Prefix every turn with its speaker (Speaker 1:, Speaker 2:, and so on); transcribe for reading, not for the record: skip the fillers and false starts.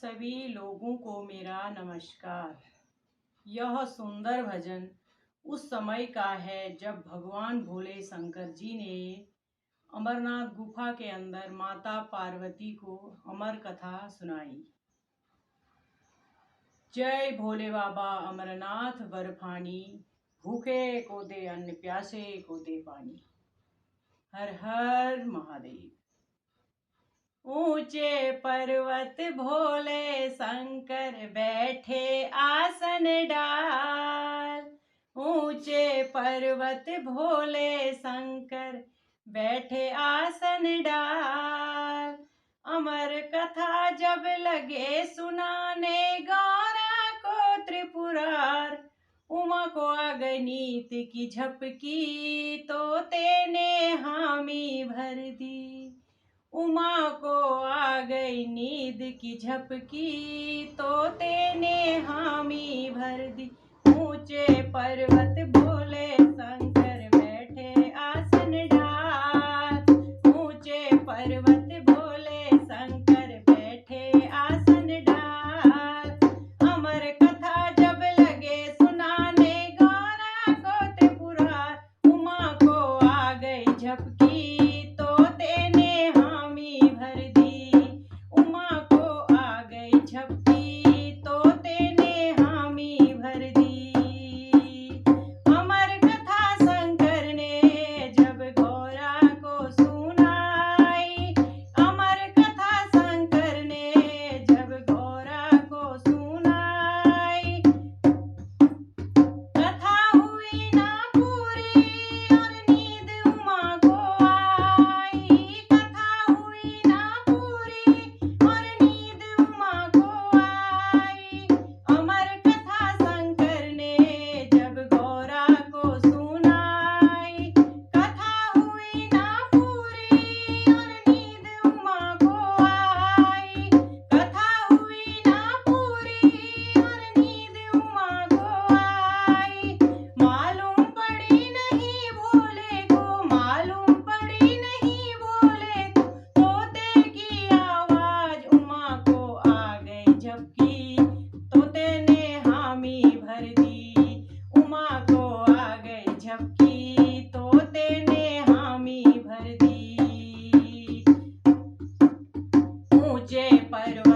Speaker 1: सभी लोगों को मेरा नमस्कार। यह सुंदर भजन उस समय का है जब भगवान भोले शंकर जी ने अमरनाथ गुफा के अंदर माता पार्वती को अमर कथा सुनाई। जय भोले बाबा अमरनाथ बर्फानी, भूखे को दे अन्न प्यासे को दे पानी। हर हर महादेव। ऊंचे पर्वत भोले शंकर बैठे आसन डाल। ऊंचे पर्वत भोले शंकर बैठे आसन डाल। अमर कथा जब लगे सुनाने गौरा को त्रिपुरार। उमा को आ गई नीत की झपकी, तोते ने हामी भर दी। उमा को आ गई नींद की झपकी, तोते ने हामी भर दी। ऊंचे पर्वत भोले शंकर बैठे आसन डाल। ऊंचे पर्वत भोले शंकर बैठे आसन डाल। अमर कथा जब लगे सुनाने गौरा को त्रिपुरार। उमा को आ गई झपकी, ऊंचे पर्वत